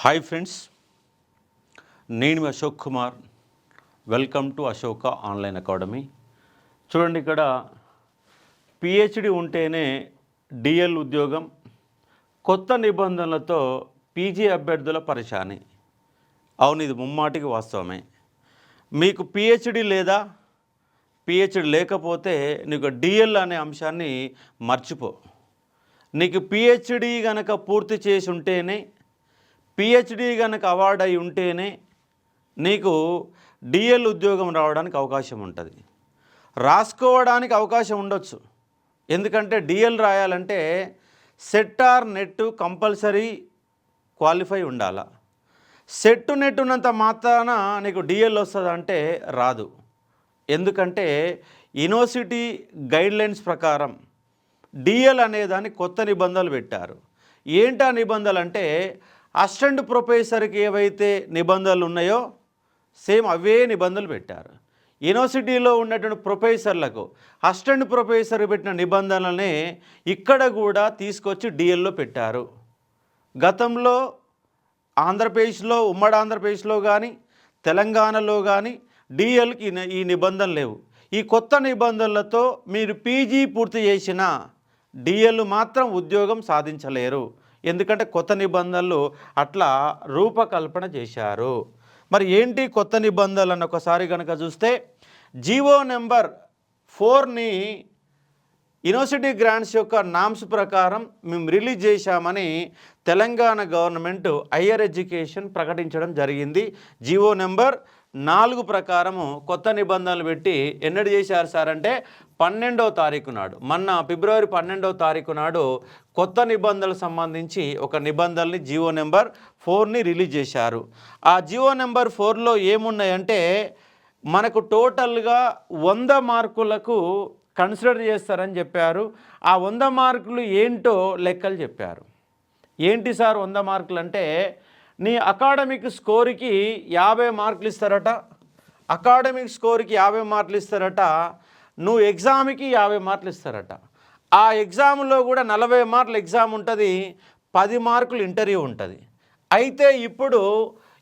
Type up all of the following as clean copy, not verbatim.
Hi friends, నేను మీ Ashok Kumar. Welcome to Ashoka online academy. చూడండి, ఇక్కడ పిహెచ్డి ఉంటేనే డిఎల్ ఉద్యోగం, కొత్త నిబంధనలతో పీజీ అభ్యర్థుల పరిశాని. అవును, ఇది ముమ్మాటికి వాస్తవమే. మీకు పిహెచ్డి లేదా పిహెచ్డి లేకపోతే నీకు డిఎల్ అనే అంశాన్ని మర్చిపో. నీకు పిహెచ్డి కనుక పూర్తి చేసి ఉంటేనే, పిహెచ్డి కనుక అవార్డు అయి ఉంటేనే నీకు డిఎల్ ఉద్యోగం రావడానికి అవకాశం ఉంటుంది. రాసుకోవడానికి అవకాశం ఉండొచ్చు, ఎందుకంటే డిఎల్ రాయాలంటే SET or NET compulsory qualify ఉండాల. సెట్ నెట్ ఉన్నంత మాత్రాన నీకు డిఎల్ వస్తుందంటే రాదు. ఎందుకంటే యూనివర్సిటీ గైడ్లైన్స్ ప్రకారం డిఎల్ అనేదాన్ని కొత్త నిబంధనలు పెట్టారు. ఏంటా నిబంధనలు అంటే, అసిస్టెంట్ ప్రొఫెసర్కి ఏవైతే నిబంధనలు ఉన్నాయో సేమ్ అవే నిబంధనలు పెట్టారు. యూనివర్సిటీలో ఉన్నటువంటి ప్రొఫెసర్లకు అసిస్టెంట్ ప్రొఫెసర్ పెట్టిన నిబంధనలనే ఇక్కడ కూడా తీసుకొచ్చి డిఎల్లో పెట్టారు. గతంలో ఆంధ్రప్రదేశ్లో, ఉమ్మడి ఆంధ్రప్రదేశ్లో కానీ తెలంగాణలో కానీ డిఎల్కి ఈ నిబంధనలు లేవు. ఈ కొత్త నిబంధనలతో మీరు పీజీ పూర్తి చేసిన డిఎల్ మాత్రం ఉద్యోగం సాధించలేరు. ఎందుకంటే కొత్త నిబంధనలు అట్లా రూపకల్పన చేశారు. మరి ఏంటి కొత్త నిబంధనలను ఒకసారి కనుక చూస్తే, జీవో నెంబర్ 4ని యూనివర్సిటీ గ్రాంట్స్ యొక్క నామ్స్ ప్రకారం మేము రిలీజ్ చేశామని తెలంగాణ గవర్నమెంట్ హయ్యర్ ఎడ్యుకేషన్ ప్రకటించడం జరిగింది. జీవో నెంబర్ 4 ప్రకారము కొత్త నిబంధనలు పెట్టి ఎన్నడు చేశారు సార్ అంటే 12వ తారీఖు నాడు, మొన్న ఫిబ్రవరి 12వ తారీఖు నాడు కొత్త నిబంధనలకు సంబంధించి ఒక నిబంధనల్ని జీవో నెంబర్ 4ని రిలీజ్ చేశారు. ఆ జీవో నెంబర్ 4లో ఏమున్నాయంటే, మనకు టోటల్గా 100 మార్కులకు కన్సిడర్ చేస్తారని చెప్పారు. ఆ 100 మార్కులు ఏంటో లెక్కలు చెప్పారు. ఏంటి సార్ 100 మార్కులు అంటే, నీ అకాడమిక్ స్కోర్కి 50 మార్కులు ఇస్తారట, అకాడమిక్ స్కోర్కి 50 మార్కులు ఇస్తారట, నువ్వు ఎగ్జామ్కి 50 మార్కులు ఇస్తారట. ఆ ఎగ్జామ్లో కూడా 40 మార్కులు ఎగ్జామ్ ఉంటుంది, 10 మార్కులు ఇంటర్వ్యూ ఉంటుంది. అయితే ఇప్పుడు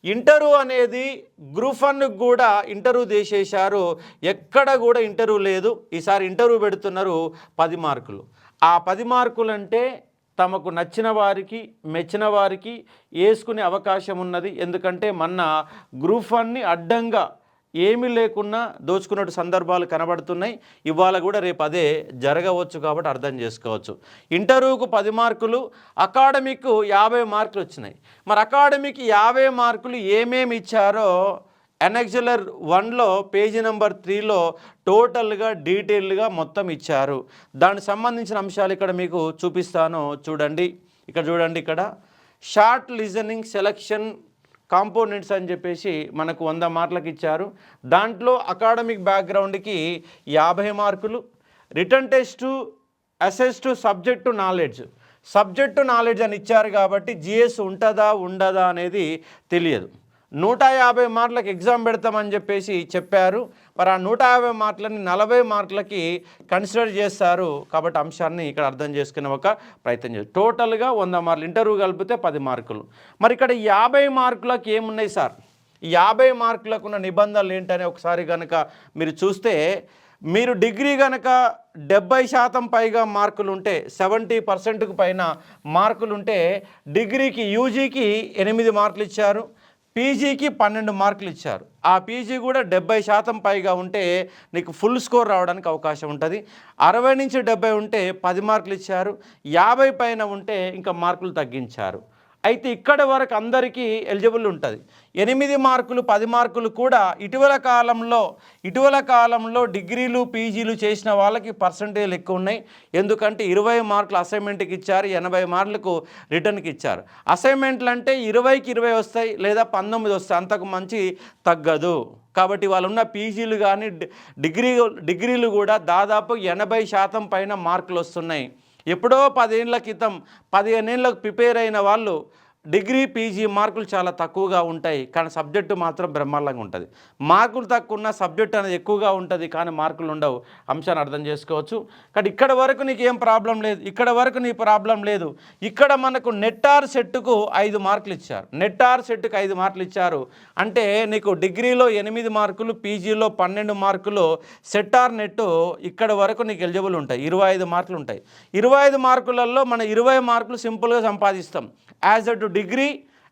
ఇంటర్వ్యూ అనేది గ్రూప్ 1కి కూడా ఇంటర్వ్యూ చేసేశారు. ఎక్కడ కూడా ఇంటర్వ్యూ లేదు, ఈసారి ఇంటర్వ్యూ పెడుతున్నారు 10 మార్కులు. ఆ 10 మార్కులు అంటే తమకు నచ్చిన వారికి, మెచ్చిన వారికి వేసుకునే అవకాశం ఉన్నది. ఎందుకంటే మొన్న గ్రూప్ 1ని అడ్డంగా ఏమీ లేకున్నా దోచుకున్నట్టు సందర్భాలు కనబడుతున్నాయి. ఇవాళ కూడా రేపు అదే జరగవచ్చు, కాబట్టి అర్థం చేసుకోవచ్చు. ఇంటర్వ్యూకు 10 మార్కులు, అకాడమిక్ 50 మార్కులు వచ్చినాయి. మరి అకాడమిక్ 50 మార్కులు ఏమేమి ఇచ్చారో ఎనెక్సలర్ 1లో పేజీ నెంబర్ 3లో టోటల్గా డీటెయిల్గా మొత్తం ఇచ్చారు. దానికి సంబంధించిన అంశాలు ఇక్కడ మీకు చూపిస్తాను. చూడండి, ఇక్కడ చూడండి, ఇక్కడ షార్ట్ లిజనింగ్ సెలక్షన్ కాంపోనెంట్స్ అని చెప్పేసి మనకు 100 మార్కులకు ఇచ్చారు. దాంట్లో అకాడమిక్ బ్యాక్గ్రౌండ్కి 50 మార్కులు, రిటర్న్ టెస్టు, అసెస్టు సబ్జెక్టు నాలెడ్జ్ అని ఇచ్చారు. కాబట్టి జిఎస్ ఉంటుందా ఉండదా అనేది తెలియదు. 150 మార్కులకు ఎగ్జామ్ పెడతామని చెప్పేసి చెప్పారు. మరి ఆ 150 మార్కులని 40 మార్కులకి కన్సిడర్ చేస్తారు. కాబట్టి అంశాన్ని ఇక్కడ అర్థం చేసుకునే ఒక ప్రయత్నం చేస్తారు. టోటల్గా 100 మార్కులు, ఇంటర్వ్యూ కలిపితే 10 మార్కులు. మరి ఇక్కడ 50 మార్కులకు ఏమున్నాయి సార్? 50 మార్కులకు ఉన్న నిబంధనలు ఏంటనే ఒకసారి కనుక మీరు చూస్తే, మీరు డిగ్రీ కనుక 70% పైగా మార్కులు ఉంటే, 70%కు పైన మార్కులు ఉంటే డిగ్రీకి యూజీకి 8 మార్కులు ఇచ్చారు, పీజీకి 12 మార్కులు ఇచ్చారు. ఆ పీజీ కూడా 70% పైగా ఉంటే నీకు ఫుల్ స్కోర్ రావడానికి అవకాశం ఉంటుంది. 60 నుంచి 70 ఉంటే 10 మార్కులు ఇచ్చారు, 50 పైన ఉంటే ఇంకా మార్కులు తగ్గించారు. అయితే ఇక్కడ వరకు అందరికీ ఎలిజిబుల్ ఉంటుంది. 8 మార్కులు 10 మార్కులు కూడా ఇటీవల కాలంలో డిగ్రీలు పీజీలు చేసిన వాళ్ళకి పర్సంటేజ్లు ఎక్కువ ఉన్నాయి. ఎందుకంటే 20 మార్కులు అసైన్మెంట్కి ఇచ్చారు, 80 మార్కులకు రిటర్న్కి ఇచ్చారు. అసైన్మెంట్లు అంటే 20కి 20 వస్తాయి, లేదా 19 వస్తాయి, అంతకు మంచి తగ్గదు. కాబట్టి వాళ్ళు ఉన్న పీజీలు కానీ డిగ్రీలు కూడా దాదాపు 80% పైన మార్కులు వస్తున్నాయి. ఎప్పుడో 10 ఏళ్ళ క్రితం 15 ఏళ్ళకు ప్రిపేర్ అయిన వాళ్ళు డిగ్రీ పీజీ మార్కులు చాలా తక్కువగా ఉంటాయి, కానీ సబ్జెక్టు మాత్రం బ్రహ్మాండంగా ఉంటుంది. మార్కులు తక్కువ ఉన్న సబ్జెక్ట్ అనేది ఎక్కువగా ఉంటుంది, కానీ మార్కులు ఉండవు. అంశాన్ని అర్థం చేసుకోవచ్చు. కానీ ఇక్కడ వరకు నీకు ఏం ప్రాబ్లం లేదు, ఇక్కడ వరకు నీ ప్రాబ్లం లేదు. ఇక్కడ మనకు నెట్టార్ సెట్టుకు 5 మార్కులు ఇచ్చారు. నెట్టార్ సెట్టుకు 5 మార్కులు ఇచ్చారు అంటే నీకు డిగ్రీలో 8 మార్కులు, పీజీలో 12 మార్కులు, సెట్టార్ నెట్ ఇక్కడ వరకు నీకు ఎలిజిబుల్ ఉంటాయి. 25 మార్కులు ఉంటాయి. 25 మార్కులలో మన 20 మార్కులు సింపుల్గా సంపాదిస్తాం. As a to degree,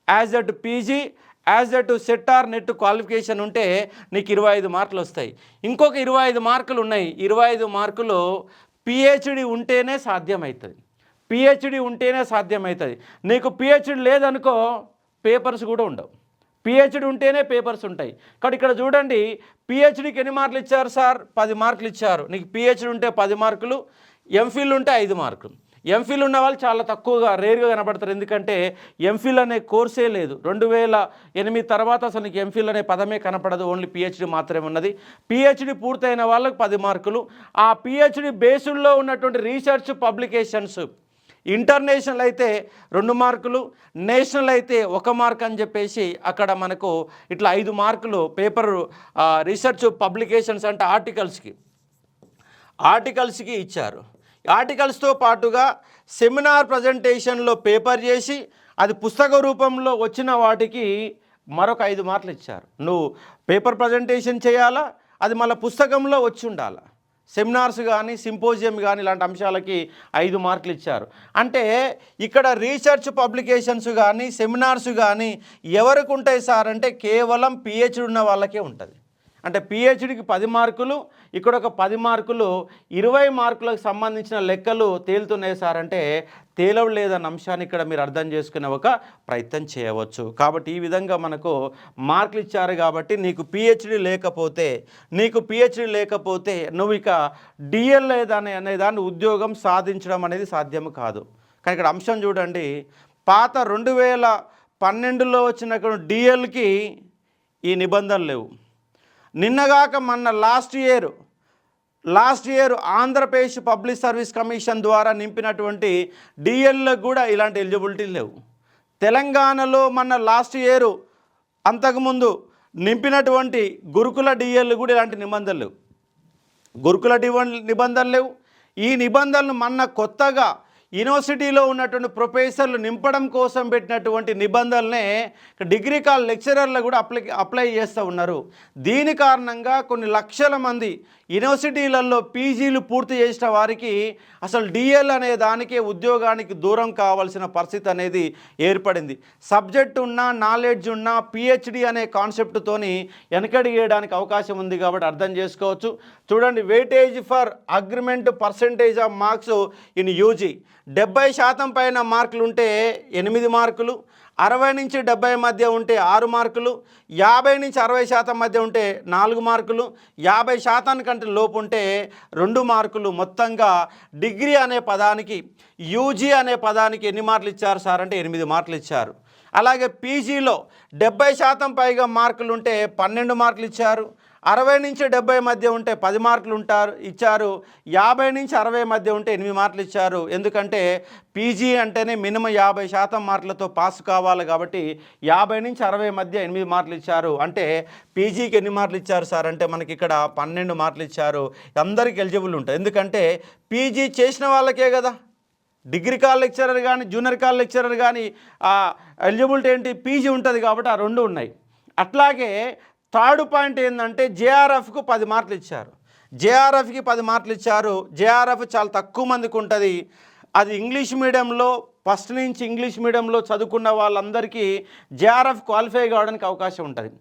as a to PG, as a to SET or NET qualification ఉంటే నీకు 25 మార్కులు వస్తాయి. ఇంకొక 25 మార్కులు ఉన్నాయి. 25 మార్కులు పిహెచ్డి ఉంటేనే సాధ్యమవుతుంది. పిహెచ్డి ఉంటేనే సాధ్యమవుతుంది. నీకు పిహెచ్డి లేదనుకో పేపర్స్ కూడా ఉండవు. పిహెచ్డి ఉంటేనే పేపర్స్ ఉంటాయి. కాబట్టి ఇక్కడ చూడండి, పిహెచ్డికి ఎన్ని మార్కులు ఇచ్చారు సార్? 10 మార్కులు ఇచ్చారు. నీకు పిహెచ్డి ఉంటే 10 మార్కులు, ఎంఫిల్ ఉంటే 5 మార్కులు. ఎంఫిల్ ఉన్న వాళ్ళు చాలా తక్కువగా, రేర్గా కనబడతారు. ఎందుకంటే ఎంఫిల్ అనే కోర్సే లేదు. 2008 తర్వాత అసలు నీకు ఎంఫిల్ అనే పదమే కనపడదు. ఓన్లీ పిహెచ్డి మాత్రమే ఉన్నది. పిహెచ్డి పూర్తయిన వాళ్ళకు 10 మార్కులు. ఆ పిహెచ్డి బేస్డ్లో ఉన్నటువంటి రీసెర్చ్ పబ్లికేషన్స్, ఇంటర్నేషనల్ అయితే 2 మార్కులు, నేషనల్ అయితే 1 మార్క్ అని చెప్పేసి అక్కడ మనకు ఇట్లా 5 మార్కులు పేపర్ రీసెర్చ్ పబ్లికేషన్స్ అంటే ఆర్టికల్స్కి ఇచ్చారు. ఆర్టికల్స్తో పాటుగా సెమినార్ ప్రజెంటేషన్లో పేపర్ చేసి అది పుస్తక రూపంలో వచ్చిన వాటికి మరొక 5 మార్కులు ఇచ్చారు. నువ్వు పేపర్ ప్రజెంటేషన్ చేయాలా, అది మళ్ళీ పుస్తకంలో వచ్చి ఉండాలా. సెమినార్స్ కానీ, సింపోజియం కానీ ఇలాంటి అంశాలకి 5 మార్కులు ఇచ్చారు. అంటే ఇక్కడ రీసెర్చ్ పబ్లికేషన్స్ కానీ, సెమినార్స్ కానీ ఎవరికి ఉంటాయి సార్ అంటే కేవలం పిహెచ్డి ఉన్న వాళ్ళకే ఉంటుంది. అంటే పిహెచ్డికి 10 మార్కులు, ఇక్కడ ఒక 10 మార్కులు, 20 మార్కులకు సంబంధించిన లెక్కలు తేలుతున్నాయి సార్ అంటే తేలవలేదన్న అంశాన్ని ఇక్కడ మీరు అర్థం చేసుకునే ఒక ప్రయత్నం చేయవచ్చు. కాబట్టి ఈ విధంగా మనకు మార్కులు ఇచ్చారు. కాబట్టి నీకు పిహెచ్డి లేకపోతే నువ్వు ఇక డిఎల్ అనేదాన్ని ఉద్యోగం సాధించడం అనేది సాధ్యము కాదు. కానీ ఇక్కడ అంశం చూడండి, పాత 2012లో వచ్చిన డిఎల్కి ఈ నిబంధనలు లేవు. నిన్నగాక మొన్న last year Andhra Pradesh public service commission ద్వారా నింపినటువంటి డిఎల్లకు కూడా ఇలాంటి ఎలిజిబిలిటీ లేవు. తెలంగాణలో మన లాస్ట్ ఇయర్ అంతకుముందు నింపినటువంటి గురుకుల డిఎల్ కూడా ఇలాంటి నిబంధనలు లేవు. గురుకుల నిబంధనలు లేవు. ఈ నిబంధనలు మొన్న కొత్తగా యూనివర్సిటీలో ఉన్నటువంటి ప్రొఫెసర్లు నింపడం కోసం పెట్టినటువంటి నిబంధనలనే డిగ్రీ కాలేజ్ లెక్చరర్లు కూడా అప్లై చేస్తూ ఉన్నారు. దీని కారణంగా కొన్ని లక్షల మంది యూనివర్సిటీలలో పీజీలు పూర్తి చేసిన వారికి అసలు డిఎల్ అనే దానికి ఉద్యోగానికి దూరం కావాల్సిన పరిస్థితి అనేది ఏర్పడింది. సబ్జెక్ట్ ఉన్నా, నాలెడ్జ్ ఉన్నా పిహెచ్డి అనే కాన్సెప్ట్తోని వెనకడి వేయడానికి అవకాశం ఉంది. కాబట్టి అర్థం చేసుకోవచ్చు. చూడండి, weightage for agreement percentage of marks in UG 70% పైన మార్కులు ఉంటే 8 మార్కులు, 60 నుంచి 70 మధ్య ఉంటే 6 మార్కులు, 50 నుంచి 60% మధ్య ఉంటే 4 మార్కులు, 50% కంటే లోపు ఉంటే 2 మార్కులు. మొత్తంగా డిగ్రీ అనే పదానికి, యూజీ అనే పదానికి ఎన్ని మార్కులు ఇచ్చారు సార్ అంటే 8 మార్కులు ఇచ్చారు. అలాగే పీజీలో 70% పైగా మార్కులు ఉంటే 12 మార్కులు ఇచ్చారు. 60 నుంచి 70 మధ్య ఉంటే 10 మార్కులు ఇచ్చారు. 50 నుంచి 60 మధ్య ఉంటే 8 మార్కులు ఇచ్చారు. ఎందుకంటే పీజీ అంటేనే మినిమం 50% మార్కులతో పాస్ కావాలి. కాబట్టి 50 నుంచి 60 మధ్య 8 మార్కులు ఇచ్చారు. అంటే పీజీకి ఎన్ని మార్కులు ఇచ్చారు సార్ అంటే మనకి ఇక్కడ 12 మార్కులు ఇచ్చారు. అందరికీ ఎలిజిబుల్ ఉంటుంది. ఎందుకంటే పీజీ చేసిన వాళ్ళకే కదా. డిగ్రీ కాలేజ్ లెక్చరర్ కానీ, జూనియర్ కాలేజ్ లెక్చరర్ కానీ ఎలిజిబిలిటీ ఏంటి? పీజీ ఉంటుంది. కాబట్టి ఆ 2 ఉన్నాయి. అట్లాగే థర్డ్ పాయింట్ ఏంటంటే జేఆర్ఎఫ్కు 10 మార్కులు ఇచ్చారు. జేఆర్ఎఫ్కి 10 మార్కులు ఇచ్చారు. జేఆర్ఎఫ్ చాలా తక్కువ మందికి ఉంటుంది. అది ఇంగ్లీష్ మీడియంలో ఫస్ట్ నుంచి ఇంగ్లీష్ మీడియంలో చదువుకున్న వాళ్ళందరికీ జేఆర్ఎఫ్ క్వాలిఫై కావడానికి అవకాశం ఉంటుంది.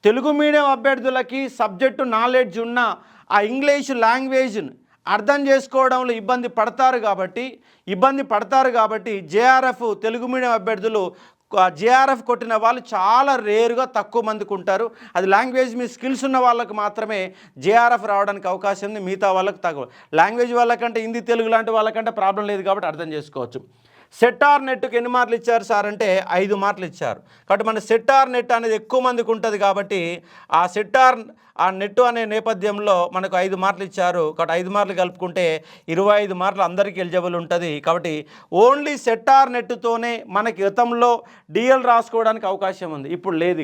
తెలుగు మీడియం అభ్యర్థులకి సబ్జెక్టు నాలెడ్జ్ ఉన్న ఆ ఇంగ్లీష్ లాంగ్వేజ్ని అర్థం చేసుకోవడంలో ఇబ్బంది పడతారు కాబట్టి జేఆర్ఎఫ్ తెలుగు మీడియం అభ్యర్థులు జేఆర్ఎఫ్ కొట్టిన వాళ్ళు చాలా రేరుగా తక్కువ మందికి ఉంటారు. అది లాంగ్వేజ్ మీ స్కిల్స్ ఉన్న వాళ్ళకు మాత్రమే జేఆర్ఎఫ్ రావడానికి అవకాశం ఉంది. మిగతా వాళ్ళకు తక్కువ. లాంగ్వేజ్ వాళ్ళకంటే హిందీ, తెలుగు లాంటి వాళ్ళకంటే ప్రాబ్లం లేదు కాబట్టి అర్థం చేసుకోవచ్చు. సెట్ ఆర్ నెట్కి ఎన్ని మార్కులు ఇచ్చారు సార్ అంటే 5 మార్కులు ఇచ్చారు. కాబట్టి మన సెట్ ఆర్ నెట్ అనేది ఎక్కువ మందికి ఉంటుంది కాబట్టి ఆ నెట్ అనే నేపథ్యంలో మనకు 5 మార్కులు ఇచ్చారు. కాబట్టి 5 మార్కులు కలుపుకుంటే 25 మార్కులు అందరికీ ఎలిజిబుల్ ఉంటుంది. కాబట్టి ఓన్లీ సెట్ ఆర్ నెట్తోనే మనకి గతంలో డిఎల్ రాసుకోవడానికి అవకాశం ఉంది, ఇప్పుడు లేదు.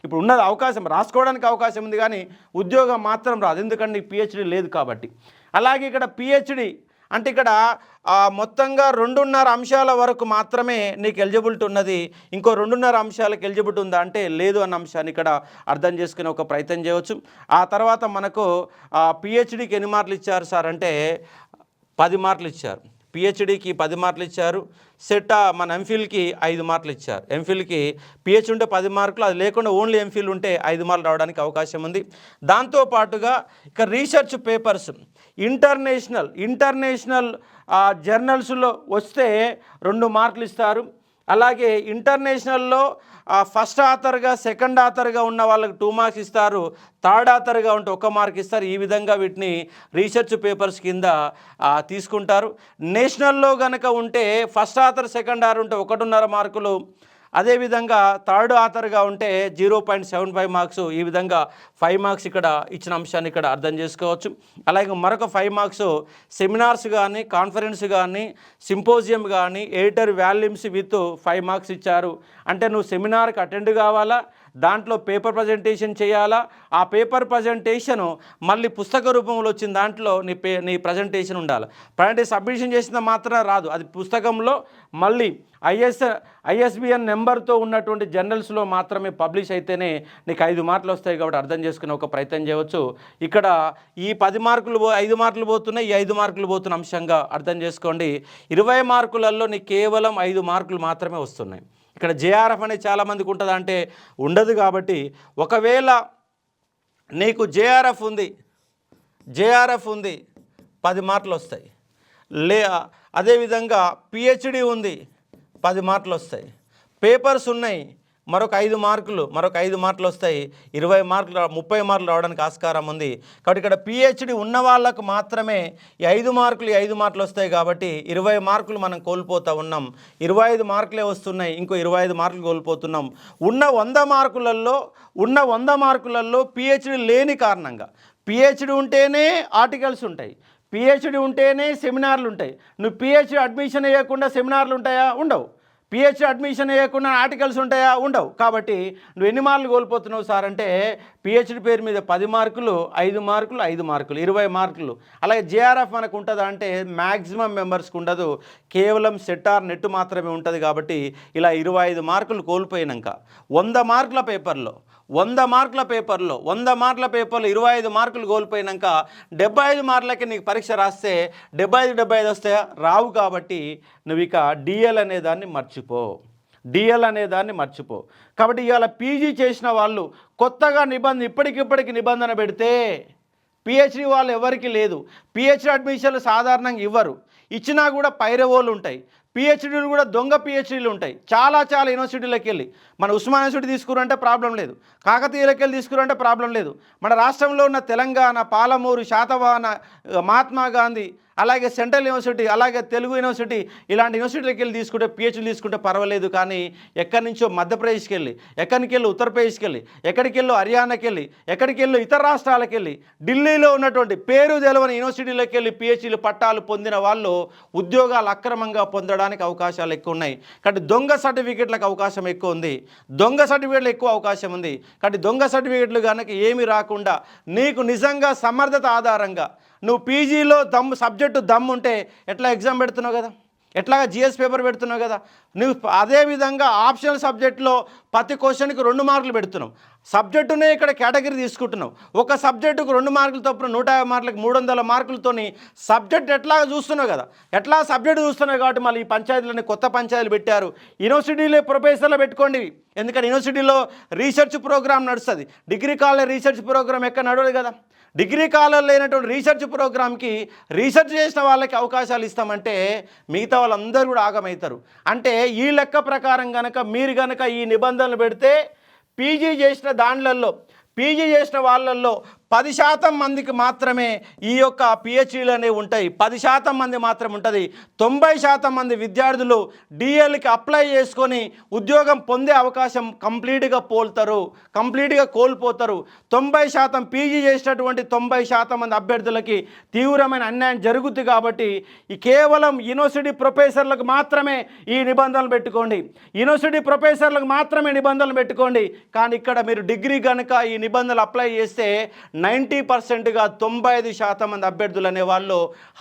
ఇప్పుడు ఉన్నది అవకాశం రాసుకోవడానికి అవకాశం ఉంది కానీ ఉద్యోగం మాత్రం రాదు, ఎందుకంటే పిహెచ్డి లేదు కాబట్టి. అలాగే ఇక్కడ పిహెచ్డి అంటే ఇక్కడ మొత్తంగా 2.5 అంశాల వరకు మాత్రమే నీకు ఎలిజిబిలిటీ ఉన్నది. ఇంకో 2.5 అంశాలకు ఎలిజిబిలిటీ ఉందా అంటే లేదు అన్న అంశాన్ని ఇక్కడ అర్థం చేసుకునే ఒక ప్రయత్నం చేయవచ్చు. ఆ తర్వాత మనకు పిహెచ్డికి ఎన్ని మార్కులు ఇచ్చారు సార్ అంటే 10 మార్కులు ఇచ్చారు. పిహెచ్డికి 10 మార్కులు ఇచ్చారు. మన ఎంఫిల్కి 5 మార్కులు ఇచ్చారు. ఎంఫిల్కి పిహెచ్ ఉంటే 10 మార్కులు, అది లేకుండా ఓన్లీ ఎంఫిల్ ఉంటే 5 మార్కులు రావడానికి అవకాశం ఉంది. దాంతోపాటుగా ఇక రీసెర్చ్ పేపర్స్ ఇంటర్నేషనల్ జర్నల్స్లో వస్తే 2 మార్కులు ఇస్తారు. అలాగే ఇంటర్నేషనల్లో ఫస్ట్ ఆథర్గా సెకండ్ ఆథర్గా ఉన్న వాళ్ళకి 2 మార్క్స్ ఇస్తారు. థర్డ్ ఆథర్గా ఉంటే 1 మార్క్ ఇస్తారు. ఈ విధంగా వీటిని రీసెర్చ్ పేపర్స్ కింద తీసుకుంటారు. నేషనల్లో కనుక ఉంటే ఫస్ట్ ఆథర్ సెకండ్ ఆథర్ ఉంటే 1.5 మార్కులు, అదేవిధంగా థర్డ్ ఆథర్గా ఉంటే 0.75 మార్క్స్. ఈ విధంగా 5 మార్క్స్ ఇక్కడ ఇచ్చిన అంశాన్ని ఇక్కడ అర్థం చేసుకోవచ్చు. అలాగే మరొక 5 మార్క్స్ సెమినార్స్ కానీ కాన్ఫరెన్స్ కానీ సింపోజియం కానీ ఎడిటర్ వాల్యూమ్స్ విత్ 5 మార్క్స్ ఇచ్చారు. అంటే నువ్వు సెమినార్కి అటెండ్ కావాలా, దాంట్లో పేపర్ ప్రజెంటేషన్ చేయాలా, ఆ పేపర్ ప్రజెంటేషను మళ్ళీ పుస్తక రూపంలో వచ్చిన దాంట్లో నీ ప్రజెంటేషన్ ఉండాలి. ప్రజెంటేషన్ సబ్మిషన్ చేసిన మాత్రం రాదు, అది పుస్తకంలో మళ్ళీ ఐఎస్బిఎన్ నెంబర్తో ఉన్నటువంటి జర్నల్స్లో మాత్రమే పబ్లిష్ అయితేనే నీకు 5 మార్కులు వస్తాయి. కాబట్టి అర్థం చేసుకునే ఒక ప్రయత్నం చేయవచ్చు. ఇక్కడ ఈ 10 మార్కులు 5 మార్కులు పోతున్నాయి, ఈ 5 మార్కులు పోతున్న అంశంగా అర్థం చేసుకోండి. 20 మార్కులలో నీకు కేవలం 5 మార్కులు మాత్రమే వస్తున్నాయి. ఇక్కడ జేఆర్ఎఫ్ అనేది చాలామందికి ఉంటుందా అంటే ఉండదు. కాబట్టి ఒకవేళ నీకు జేఆర్ఎఫ్ ఉంది 10 మార్కులు వస్తాయి. అదేవిధంగా పిహెచ్డి ఉంది 10 మార్కులు వస్తాయి. పేపర్స్ ఉన్నాయి మరొక 5 మార్కులు వస్తాయి. 20 మార్కులు 30 మార్కులు రావడానికి ఆస్కారం ఉంది. కాబట్టి ఇక్కడ పిహెచ్డి ఉన్న వాళ్ళకు మాత్రమే ఈ 5 మార్కులు వస్తాయి. కాబట్టి 20 మార్కులు మనం కోల్పోతూ ఉన్నాం. 25 మార్కులే వస్తున్నాయి, ఇంకో 25 మార్కులు కోల్పోతున్నాం. ఉన్న 100 మార్కులలో పిహెచ్డి లేని కారణంగా, పిహెచ్డి ఉంటేనే ఆర్టికల్స్ ఉంటాయి, పిహెచ్డి ఉంటేనే సెమినార్లు ఉంటాయి. నువ్వు పిహెచ్డి అడ్మిషన్ వేయకుండా సెమినార్లు ఉంటాయా? ఉండవు. పిహెచ్డి అడ్మిషన్ వేయకుండా ఆర్టికల్స్ ఉంటాయా? ఉండవు. కాబట్టి నువ్వు ఎన్ని మార్కులు కోల్పోతున్నావు సార్ అంటే పిహెచ్డి పేరు మీద 10 మార్కులు 5 మార్కులు 20 మార్కులు. అలాగే జేఆర్ఎఫ్ మనకు ఉంటుందా అంటే మ్యాక్సిమం మెంబర్స్కి ఉండదు, కేవలం సెట్ ఆర్ నెట్ మాత్రమే ఉంటుంది. కాబట్టి ఇలా 25 మార్కులు కోల్పోయినాక 100 మార్కుల పేపర్లో 25 మార్కులు కోల్పోయినాక 75 మార్కులకి నీకు పరీక్ష రాస్తే 75 వస్తే రావు. కాబట్టి నువ్వు ఇక డిఎల్ అనేదాన్ని మర్చిపో. కాబట్టి ఇవాళ పీజీ చేసిన వాళ్ళు కొత్తగా ఇప్పటికిప్పటికి నిబంధన పెడితే పిహెచ్డి వాళ్ళు ఎవరికి లేదు. పిహెచ్డి అడ్మిషన్లు సాధారణంగా ఇవ్వరు, ఇచ్చినా కూడా పైరవోలు ఉంటాయి. పిహెచ్డీలు కూడా దొంగ పిహెచ్డీలు ఉంటాయి. చాలా యూనివర్సిటీలకు వెళ్ళి మన ఉస్మానియా యూనివర్సిటీ తీసుకురంటే ప్రాబ్లం లేదు, కాకతీయులకు వెళ్ళి తీసుకురంటే ప్రాబ్లం లేదు. మన రాష్ట్రంలో ఉన్న తెలంగాణ, పాలమూరు, శాతవాహన, మహాత్మా గాంధీ, అలాగే సెంట్రల్ యూనివర్సిటీ, అలాగే తెలుగు యూనివర్సిటీ, ఇలాంటి యూనివర్సిటీలకు వెళ్ళి తీసుకుంటే పిహెచ్డీ తీసుకుంటే పర్వాలేదు. కానీ ఎక్కడి నుంచో మధ్యప్రదేశ్కి వెళ్ళి, ఎక్కడికి వెళ్ళి ఉత్తరప్రదేశ్కి వెళ్ళి, ఎక్కడికి వెళ్ళి హర్యానాకి వెళ్ళి, ఎక్కడికి వెళ్ళి ఇతర రాష్ట్రాలకు వెళ్ళి, ఢిల్లీలో ఉన్నటువంటి పేరు తెలవని యూనివర్సిటీలకు వెళ్ళి పిహెచ్డీలు పట్టాలు పొందిన వాళ్ళు ఉద్యోగాలు అక్రమంగా పొందడానికి అవకాశాలు ఎక్కువ ఉన్నాయి. కాబట్టి దొంగ సర్టిఫికెట్లకు అవకాశం ఎక్కువ ఉంది, దొంగ సర్టిఫికెట్లు ఎక్కువ అవకాశం ఉంది. కాబట్టి దొంగ సర్టిఫికెట్లు కనుక ఏమీ రాకుండా నీకు నిజంగా సమర్థత ఆధారంగా నువ్వు పీజీలో సబ్జెక్టు ఉంటే ఎట్లా ఎగ్జామ్ పెడుతున్నావు కదా, ఎట్లాగా జిఎస్ పేపర్ పెడుతున్నావు కదా, నువ్వు అదేవిధంగా ఆప్షనల్ సబ్జెక్టులో ప్రతి క్వశ్చన్కి 2 మార్కులు పెడుతున్నావు. సబ్జెక్టునే ఇక్కడ కేటగిరీ తీసుకుంటున్నావు. ఒక సబ్జెక్టుకు 2 మార్కులు తప్పున 150 మార్కులకు 300 మార్కులతోని సబ్జెక్ట్ ఎట్లాగా చూస్తున్నావు కదా, ఎట్లా సబ్జెక్టు చూస్తున్నావు. కాబట్టి మళ్ళీ ఈ పంచాయతీలని కొత్త పంచాయతీలు పెట్టారు. యూనివర్సిటీలో ప్రొఫెసర్లు పెట్టుకోండి, ఎందుకంటే యూనివర్సిటీలో రీసెర్చ్ ప్రోగ్రామ్ నడుస్తుంది. డిగ్రీ కాలేజ్ రీసెర్చ్ ప్రోగ్రామ్ ఎక్కడ నడవదు కదా. డిగ్రీ కాలేజ్ లేనటువంటి రీసెర్చ్ ప్రోగ్రామ్కి రీసెర్చ్ చేసిన వాళ్ళకి అవకాశాలు ఇస్తామంటే మిగతా వాళ్ళందరూ కూడా ఆగమవుతారు. అంటే ఈ లెక్క ప్రకారం మీరు ఈ నిబంధనలు పెడితే పీజీ చేసిన వాళ్ళల్లో 10% మందికి మాత్రమే ఈ యొక్క పిహెచ్డీలు అనేవి ఉంటాయి. 10% మంది మాత్రమే ఉంటుంది. 90% మంది విద్యార్థులు డిఎల్కి అప్లై చేసుకొని ఉద్యోగం పొందే అవకాశం కంప్లీట్గా కోల్పోతారు. 90% పీజీ చేసినటువంటి 90% మంది అభ్యర్థులకి తీవ్రమైన అన్యాయం జరుగుతుంది. కాబట్టి ఈ కేవలం యూనివర్సిటీ ప్రొఫెసర్లకు మాత్రమే ఈ నిబంధనలు పెట్టుకోండి. యూనివర్సిటీ ప్రొఫెసర్లకు మాత్రమే నిబంధనలు పెట్టుకోండి. కానీ ఇక్కడ మీరు డిగ్రీ కనుక ఈ నిబంధనలు అప్లై చేస్తే 90%గా 95% మంది అభ్యర్థులు అనే వాళ్ళు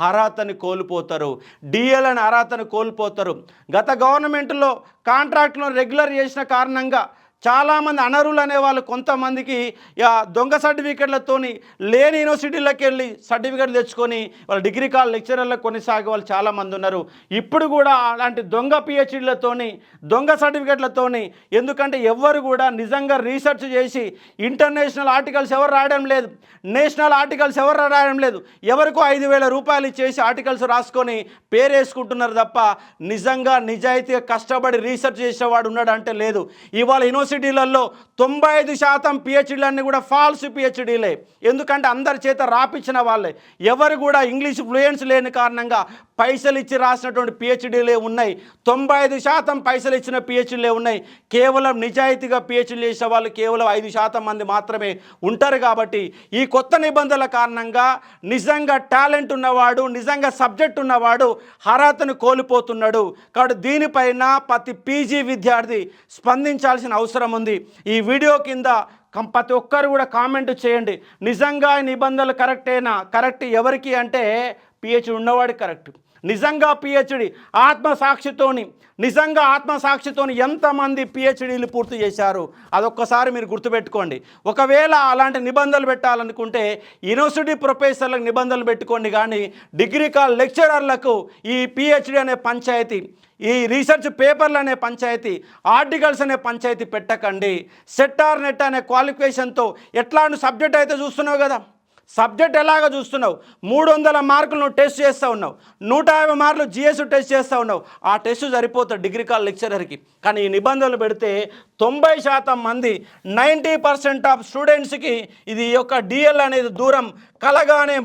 అర్హతని కోల్పోతారు. డిఎల్ అనే అర్హతను కోల్పోతారు. గత గవర్నమెంట్లో కాంట్రాక్ట్లను రెగ్యులర్ చేసిన కారణంగా చాలామంది అనర్హులు అనేవాళ్ళు కొంతమందికి దొంగ సర్టిఫికెట్లతోని లేని యూనివర్సిటీలకు వెళ్ళి సర్టిఫికెట్లు తెచ్చుకొని వాళ్ళ డిగ్రీ కాలేజ్ లెక్చరర్లకు కొనసాగే వాళ్ళు చాలామంది ఉన్నారు. ఇప్పుడు కూడా అలాంటి దొంగ పిహెచ్డీలతోని దొంగ సర్టిఫికెట్లతోని, ఎందుకంటే ఎవరు కూడా నిజంగా రీసెర్చ్ చేసి ఇంటర్నేషనల్ ఆర్టికల్స్ ఎవరు రాయడం లేదు, నేషనల్ ఆర్టికల్స్ ఎవరు రాయడం లేదు. ఎవరికో 5,000 రూపాయలు ఇచ్చేసి ఆర్టికల్స్ రాసుకొని పేరేసుకుంటున్నారు తప్ప నిజంగా నిజాయితీగా కష్టపడి రీసెర్చ్ చేసేవాడు ఉన్నాడంటే లేదు. ఇవాళ యూనివర్సిటీలలో 95% పిహెచ్డీలన్నీ కూడా ఫాల్స్ పిహెచ్డీలే. ఎందుకంటే అందరి చేత రాపించిన వాళ్ళే. ఎవరు కూడా ఇంగ్లీష్ ఫ్లూయెన్స్ లేని కారణంగా పైసలు ఇచ్చి రాసినటువంటి పిహెచ్డీలే ఉన్నాయి. 95% పైసలు ఇచ్చిన పిహెచ్డీలే ఉన్నాయి. కేవలం నిజాయితీగా పిహెచ్డీ చేసే వాళ్ళు కేవలం 5% మంది మాత్రమే ఉంటారు. కాబట్టి ఈ కొత్త నిబంధనల కారణంగా నిజంగా టాలెంట్ ఉన్నవాడు, నిజంగా సబ్జెక్ట్ ఉన్నవాడు అర్హతను కోల్పోతున్నాడు. కాబట్టి దీనిపైన ప్రతి పీజీ విద్యార్థి స్పందించాల్సిన అవసరం ఉంది. ఈ వీడియో కింద ప్రతి ఒక్కరు కూడా కామెంట్ చేయండి. నిజంగా ఈ నిబంధనలు కరెక్టేనా? కరెక్ట్ ఎవరికి అంటే పిహెచ్డీ ఉన్నవాడికి కరెక్ట్. నిజంగా పిహెచ్డీ నిజంగా ఆత్మసాక్షితోని ఎంతమంది పిహెచ్డీలు పూర్తి చేశారు అదొక్కసారి మీరు గుర్తుపెట్టుకోండి. ఒకవేళ అలాంటి నిబంధనలు పెట్టాలనుకుంటే యూనివర్సిటీ ప్రొఫెసర్లకు నిబంధనలు పెట్టుకోండి. కానీ డిగ్రీ కాలేజ్ లెక్చరర్లకు ఈ పిహెచ్డీ అనే పంచాయతీ, ఈ రీసెర్చ్ పేపర్లు అనే పంచాయతీ, ఆర్టికల్స్ అనే పంచాయతీ పెట్టకండి. సెట్ ఆర్ నెట్ అనే క్వాలిఫికేషన్తో ఎట్లాంటి సబ్జెక్ట్ అయితే చూస్తున్నావు కదా, సబ్జెక్ట్ ఎలాగ చూస్తున్నావు, 300 మార్కులు నువ్వు టెస్ట్ చేస్తూ ఉన్నావు, 150 మార్కులు జిఎస్ టెస్ట్ చేస్తూ ఉన్నావు. ఆ టెస్ట్ సరిపోతుంది డిగ్రీ కాలేజ్ లెక్చరర్కి. కానీ ఈ నిబంధనలు పెడితే 90% మంది 90% ఆఫ్ స్టూడెంట్స్కి ఇది యొక్క డిఎల్ అనేది దూరం కలగానే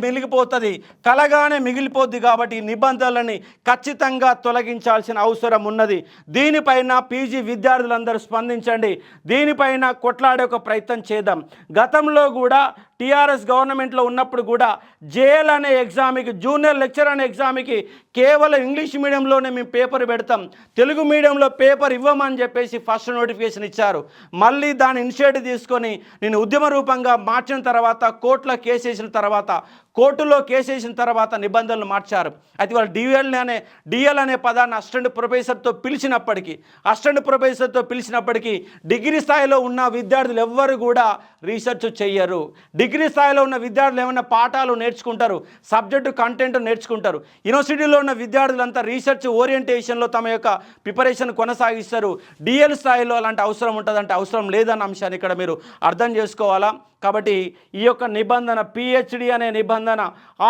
మిగిలిపోద్ది. కాబట్టి ఈ నిబంధనలని ఖచ్చితంగా తొలగించాల్సిన అవసరం ఉన్నది. దీనిపైన పీజీ విద్యార్థులందరూ స్పందించండి. దీనిపైన కొట్లాడే ఒక ప్రయత్నం చేద్దాం. గతంలో కూడా టీఆర్ఎస్ గవర్నమెంట్లో ఉన్నప్పుడు కూడా జేఎల్ అనే ఎగ్జామ్కి, జూనియర్ లెక్చర్ అనే ఎగ్జామ్కి కేవలం ఇంగ్లీష్ మీడియంలోనే మేము పేపర్ పెడతాం, తెలుగు మీడియంలో పేపర్ ఇవ్వమని చెప్పేసి ఫస్ట్ నోటిఫికేషన్ ఇచ్చారు. మళ్ళీ దాని ఇనిషియేటివ్ తీసుకొని నేను ఉద్యమ రూపంగా మార్చిన తర్వాత కోర్టులో కేసు వేసిన తర్వాత నిబంధనలు మార్చారు. అయితే వాళ్ళు డిఎల్ అనే పదాన్ని అసిస్టెంట్ ప్రొఫెసర్తో పిలిచినప్పటికీ డిగ్రీ స్థాయిలో ఉన్న విద్యార్థులు ఎవ్వరు కూడా రీసెర్చ్ చెయ్యరు. డిగ్రీ స్థాయిలో ఉన్న విద్యార్థులు ఏమైనా పాఠాలు నేర్చుకుంటారు, సబ్జెక్టు కంటెంట్ నేర్చుకుంటారు. యూనివర్సిటీలో ఉన్న విద్యార్థులంతా రీసెర్చ్ ఓరియంటేషన్లో తమ యొక్క ప్రిపరేషన్ కొనసాగిస్తారు. డిఎల్ స్థాయిలో అలాంటి అవసరం ఉంటుందంటే అవసరం లేదన్న అంశాన్ని ఇక్కడ మీరు అర్థం చేసుకోవాలా. కాబట్టి ఈ యొక్క నిబంధన, పిహెచ్డీ అనే నిబంధన,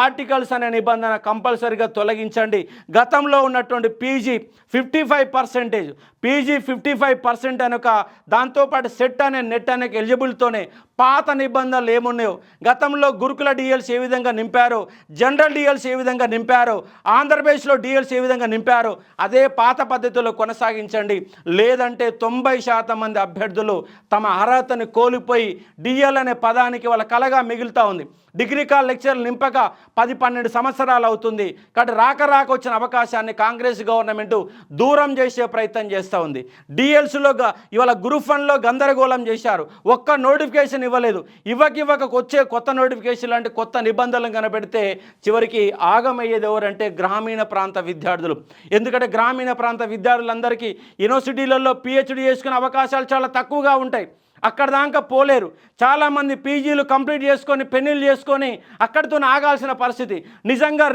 ఆర్టికల్స్ అనే నిబంధన కంపల్సరీగా తొలగించండి. గతంలో ఉన్నటువంటి పీజీ 55% అనొక దాంతోపాటు సెట్ అనే నెట్ అనే ఎలిజిబుల్తోనే పాత నిబంధనలు ఏమున్నాయో, గతంలో గురుకుల డిఎల్స్ ఏ విధంగా నింపారో, జనరల్ డిఎల్స్ ఏ విధంగా నింపారో, ఆంధ్రప్రదేశ్లో డిఎల్స్ ఏ విధంగా నింపారో అదే పాత పద్ధతిలో కొనసాగించండి. లేదంటే 90% మంది అభ్యర్థులు తమ అర్హతను కోల్పోయి డిఎల్ అనే పదానికి వాళ్ళ కలగా మిగులుతూ ఉంది. డిగ్రీ కాలేజ్ లెక్చర్లు నింపక 10-12 సంవత్సరాలు అవుతుంది. కాబట్టి రాక వచ్చిన అవకాశాన్ని కాంగ్రెస్ గవర్నమెంట్ దూరం చేసే ప్రయత్నం చేస్తూ ఉంది. డిఎల్స్లో ఇవాళ గ్రూప్ 1లో గందరగోళం చేశారు. ఒక్క నోటిఫికేషన్ ఇవ్వలేదు. ఇవ్వక వచ్చే కొత్త నోటిఫికేషన్ లాంటి కొత్త నిబంధనలు కనబెడితే చివరికి ఆగమయ్యేది ఎవరంటే గ్రామీణ ప్రాంత విద్యార్థులు. ఎందుకంటే గ్రామీణ ప్రాంత విద్యార్థులందరికీ యూనివర్సిటీలలో పిహెచ్డీ చేసుకునే అవకాశాలు చాలా తక్కువగా ఉంటాయి. అక్కడ దాకా పోలేరు. చాలామంది పీజీలు కంప్లీట్ చేసుకొని పెన్నీళ్ళు చేసుకొని అక్కడితో ఆగాల్సిన పరిస్థితి. నిజంగా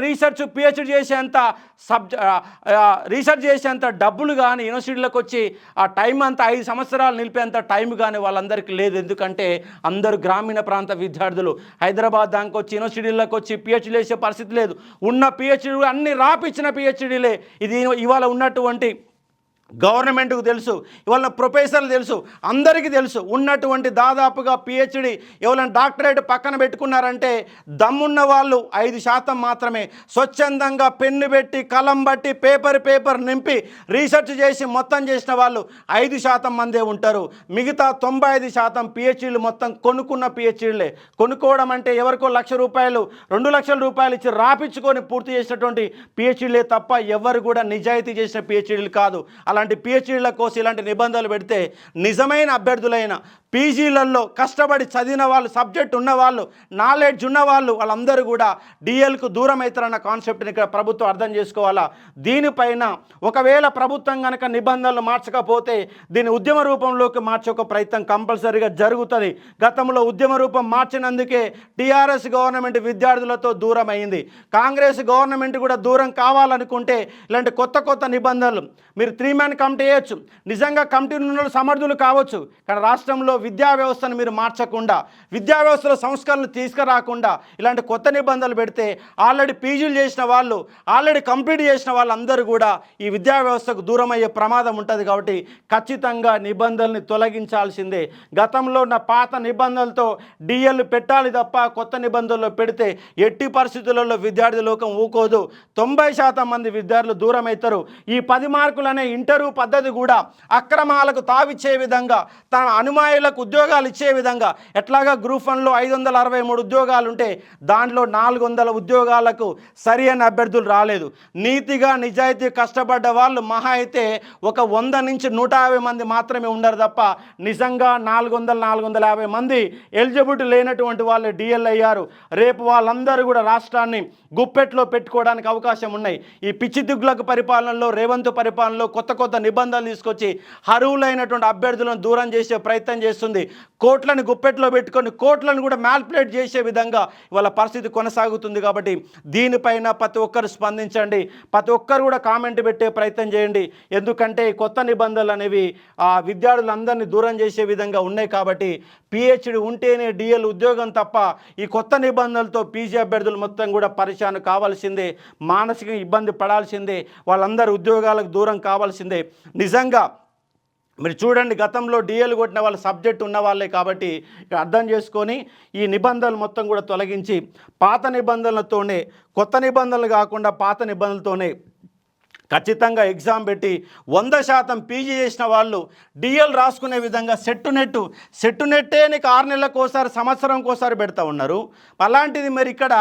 పిహెచ్డీ చేసేంత డబ్బులు కానీ యూనివర్సిటీలకు వచ్చి ఆ టైం అంతా 5 సంవత్సరాలు నిలిపేంత టైం కానీ వాళ్ళందరికీ లేదు. ఎందుకంటే అందరూ గ్రామీణ ప్రాంత విద్యార్థులు. హైదరాబాద్ దాకా వచ్చి యూనివర్సిటీలకు వచ్చి పిహెచ్డీ చేసే పరిస్థితి లేదు. ఉన్న పిహెచ్డీ అన్ని రాపిచ్చిన పిహెచ్డీలే. ఇది ఇవాళ ఉన్నటువంటి గవర్నమెంట్కు తెలుసు, ఇవాళ ప్రొఫెసర్లు తెలుసు, అందరికీ తెలుసు. ఉన్నటువంటి దాదాపుగా పిహెచ్డి ఎవరైనా డాక్టరేట్ పక్కన పెట్టుకున్నారంటే దమ్మున్న వాళ్ళు 5% మాత్రమే. స్వచ్ఛందంగా పెన్ను పెట్టి కలం బట్టి పేపర్ నింపి రీసెర్చ్ చేసి మొత్తం చేసిన వాళ్ళు 5% మందే ఉంటారు. మిగతా 95% పిహెచ్డీలు మొత్తం కొనుక్కున్న పిహెచ్డీలే. కొనుక్కోవడం అంటే ఎవరికో ₹1,00,000 ₹2,00,000 ఇచ్చి రాపించుకొని పూర్తి చేసినటువంటి పిహెచ్డీలే తప్ప ఎవరు కూడా నిజాయితీ చేసిన పిహెచ్డీలు కాదు. అలాంటి పిహెచ్డీల కోసం ఇలాంటి నిబంధనలు పెడితే నిజమైన అభ్యర్థులైన పీజీలలో కష్టపడి చదివిన వాళ్ళు, సబ్జెక్ట్ ఉన్నవాళ్ళు, నాలెడ్జ్ ఉన్నవాళ్ళు వాళ్ళందరూ కూడా డిఎల్కు దూరం అవుతారన్న కాన్సెప్ట్ని ఇక్కడ ప్రభుత్వం అర్థం చేసుకోవాలా. దీనిపైన ఒకవేళ ప్రభుత్వం కనుక నిబంధనలు మార్చకపోతే దీన్ని ఉద్యమ రూపంలోకి మార్చే ఒక ప్రయత్నం కంపల్సరీగా జరుగుతుంది. గతంలో ఉద్యమ రూపం మార్చినందుకే టీఆర్ఎస్ గవర్నమెంట్ విద్యార్థులతో దూరం అయింది. కాంగ్రెస్ గవర్నమెంట్ కూడా దూరం కావాలనుకుంటే ఇలాంటి కొత్త నిబంధనలు మీరు 3-man కమిటీ వేయచ్చు. నిజంగా కమిటీ ఉన్న సమర్థులు కావచ్చు, కానీ రాష్ట్రంలో విద్యా వ్యవస్థను మీరు మార్చకుండా, విద్యా వ్యవస్థలో సంస్కరణలు తీసుకురాకుండా ఇలాంటి కొత్త నిబంధనలు పెడితే ఆల్రెడీ పీజీలు చేసిన వాళ్ళు, ఆల్రెడీ కంప్లీట్ చేసిన వాళ్ళందరూ కూడా ఈ విద్యా వ్యవస్థకు దూరం అయ్యే ప్రమాదం ఉంటుంది. కాబట్టి ఖచ్చితంగా నిబంధనల్ని తొలగించాల్సిందే. గతంలో ఉన్న పాత నిబంధనలతో డిఎల్ పెట్టాలి తప్ప కొత్త నిబంధనలు పెడితే ఎట్టి పరిస్థితులలో విద్యార్థి లోకం ఊకోదు. 90% మంది విద్యార్థులు దూరం అవుతారు. ఈ 10 మార్కులనే ఇంటర్వ్యూ పద్ధతి కూడా అక్రమాలకు తావిచ్చే విధంగా, తన అనుమాయులకు ఉద్యోగాలు ఇచ్చే విధంగా, ఎట్లాగా గ్రూప్ 1లో 563 ఉద్యోగాలు ఉంటే దాంట్లో 400 ఉద్యోగాలకు సరి అయిన అభ్యర్థులు రాలేదు. నీతిగా నిజాయితీ కష్టపడ్డ వాళ్ళు మహా అయితే ఒక 100 నుంచి 150 మంది మాత్రమే ఉండరు తప్ప నిజంగా 400-450 మంది ఎలిజిబిలిటీ లేనటువంటి వాళ్ళు డిఎల్ అయ్యారు. రేపు వాళ్ళందరూ కూడా రాష్ట్రాన్ని గుప్పెట్లో పెట్టుకోవడానికి అవకాశం ఉన్నాయి. ఈ పిచ్చి దిగ్గులకు పరిపాలనలో, రేవంత్ పరిపాలనలో కొత్త నిబంధనలు తీసుకొచ్చి అర్హులైనటువంటి అభ్యర్థులను దూరం చేసే ప్రయత్నం చేస్తుంది. కోట్లను గుప్పెట్లో పెట్టుకొని కోట్లను కూడా మ్యాల్పులేట్ చేసే విధంగా ఇవాళ పరిస్థితి కొనసాగుతుంది. కాబట్టి దీనిపైన ప్రతి ఒక్కరు స్పందించండి, ప్రతి ఒక్కరు కూడా కామెంట్ పెట్టే ప్రయత్నం చేయండి. ఎందుకంటే ఈ కొత్త నిబంధనలు అనేవి ఆ విద్యార్థులందరినీ దూరం చేసే విధంగా ఉన్నాయి. కాబట్టి పిహెచ్డి ఉంటేనే డిఎల్ ఉద్యోగం తప్ప ఈ కొత్త నిబంధనలతో పీజీ అభ్యర్థులు మొత్తం కూడా పరిశాన్ కావాల్సిందే, మానసిక ఇబ్బంది పడాల్సిందే, వాళ్ళందరూ ఉద్యోగాలకు దూరం కావాల్సిందే. నిజంగా మీరు చూడండి, గతంలో డిఎల్ కొట్టిన వాళ్ళ సబ్జెక్ట్ ఉన్న వాళ్ళే. కాబట్టి అర్థం చేసుకొని ఈ నిబంధనలు మొత్తం కూడా తొలగించి పాత నిబంధనలతోనే, కొత్త నిబంధనలు కాకుండా పాత నిబంధనలతోనే ఖచ్చితంగా ఎగ్జామ్ పెట్టి 100% పీజీ చేసిన వాళ్ళు డిఎల్ రాసుకునే విధంగా సెట్ నెట్టే నీకు 6 నెలలకు ఒకసారి, సంవత్సరంకి ఒకసారి పెడతా ఉన్నారు. అలాంటిది మరి ఇక్కడ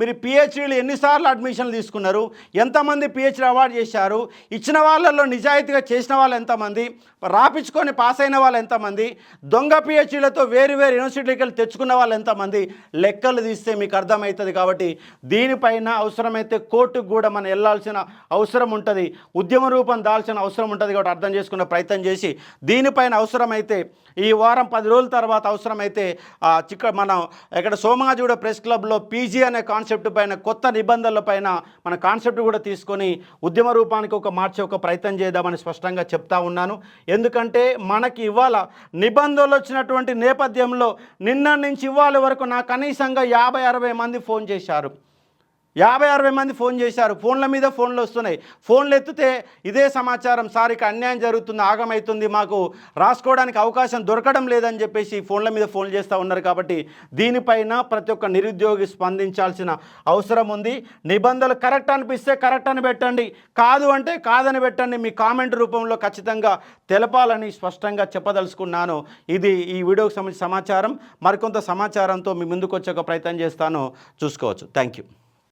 మీరు పిహెచ్డీలు ఎన్నిసార్లు అడ్మిషన్లు తీసుకున్నారు, ఎంతమంది పిహెచ్డీ అవార్డు చేశారు, ఇచ్చిన వాళ్ళల్లో నిజాయితీగా చేసిన వాళ్ళు ఎంతమంది, రాపించుకొని పాస్ అయిన వాళ్ళు ఎంతమంది, దొంగ పిహెచ్డీలతో వేరు యూనివర్సిటీలకు వెళ్ళి తెచ్చుకున్న వాళ్ళు ఎంతమంది, లెక్కలు తీస్తే మీకు అర్థమవుతుంది. కాబట్టి దీనిపైన అవసరమైతే కోర్టుకు కూడా మనం వెళ్ళాల్సిన అవసరం ఉంటుంది, ఉద్యమ రూపం దాల్చిన అవసరం ఉంటుంది. కాబట్టి అర్థం చేసుకునే ప్రయత్నం చేసి దీనిపైన అవసరమైతే ఈ వారం 10 రోజుల తర్వాత అవసరమైతే మనం ఇక్కడ సోమాజిగూడ ప్రెస్ క్లబ్లో పీజీ అనే కాన్సెప్ట్ పైన, కొత్త నిబంధనల పైన మన కాన్సెప్ట్ కూడా తీసుకొని ఉద్యమ రూపానికి మార్చే ఒక ప్రయత్నం చేద్దామని స్పష్టంగా చెప్తా ఉన్నాను. ఎందుకంటే మనకి ఇవాళ నిబంధనలు వచ్చినటువంటి నేపథ్యంలో నిన్న నుంచి ఇవాళ వరకు నాకు కనీసంగా 50-60 మంది ఫోన్ చేశారు. 50-60 మంది ఫోన్ చేశారు. ఫోన్ల మీద ఫోన్లు వస్తున్నాయి. ఫోన్లు ఎత్తితే ఇదే సమాచారం, సార్ ఇక అన్యాయం జరుగుతుంది, ఆగమవుతుంది, మాకు రాసుకోవడానికి అవకాశం దొరకడం లేదని చెప్పేసి ఫోన్ల మీద ఫోన్లు చేస్తూ ఉన్నారు. కాబట్టి దీనిపైన ప్రతి ఒక్క నిరుద్యోగి స్పందించాల్సిన అవసరం ఉంది. నిబంధనలు కరెక్ట్ అనిపిస్తే కరెక్ట్ అని పెట్టండి, కాదు అంటే కాదని పెట్టండి. మీ కామెంట్ రూపంలో ఖచ్చితంగా తెలపాలని స్పష్టంగా చెప్పదలుచుకున్నాను. ఇది ఈ వీడియోకి సంబంధించిన సమాచారం. మరికొంత సమాచారంతో మీ ముందుకు వచ్చే ఒక ప్రయత్నం చేస్తాను, చూసుకోవచ్చు. Thank you.